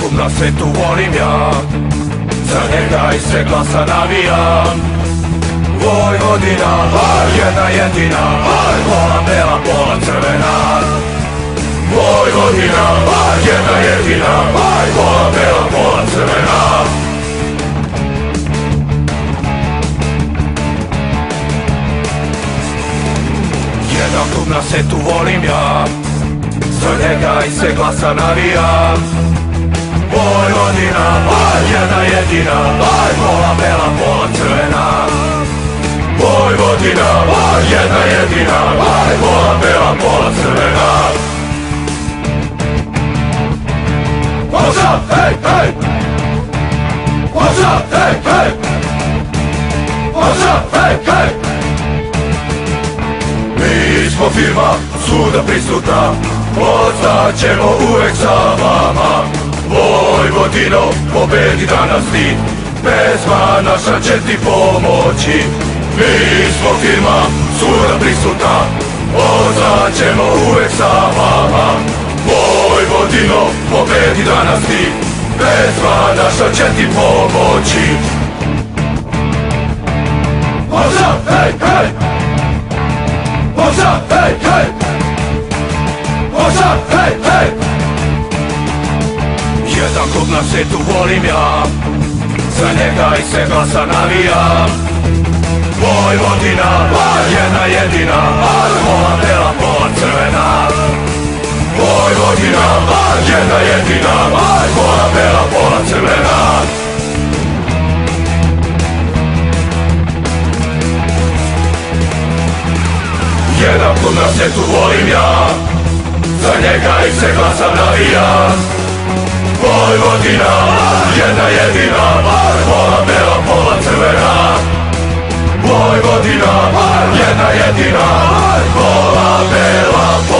klub na svetu volim ja, za njega i sve glasa navijam. Vojvodina, jedna jedina, pola bela, pola crvena. Vojvodina, jedna jedina, pola bela, pola crvena. Jedan klub na svetu volim ja, za njega i sve glasa navijam. Vojvodina, jedna jedina, pola bela, pola crvena. Vojvodina, jedna jedina, pola bela, pola crvena. What's up, hey, hey? What's up, hey, hey? What's up, hey, hey? Mi smo firma, svuda prisutna, ostaćemo uvek sa vama. Vojvodino, pobedi danas ti, pesma naša će ti pomoći. Mi smo firma, svuda prisutna, ostaćemo uvek sa vama. Vojvodino, pobedi danas ti, pesma naša će ti pomoći. What's up, hey, hey? What's up, hey, hey? What's up, hey, hey? Jedan klub na svetu volim ja, za njega i sve glasa navijam. Vojvodina, jedna jedina, pola bela, pola crvena. Vojvodina, jedna jedina, pola bela, pola crvena. Jedan klub na svetu volim ja, za njega i sve glasa navijam. Vojvodina, jedna jedina, pola bela, pola crvena. Vojvodina, jedna jedina, pola bela, pola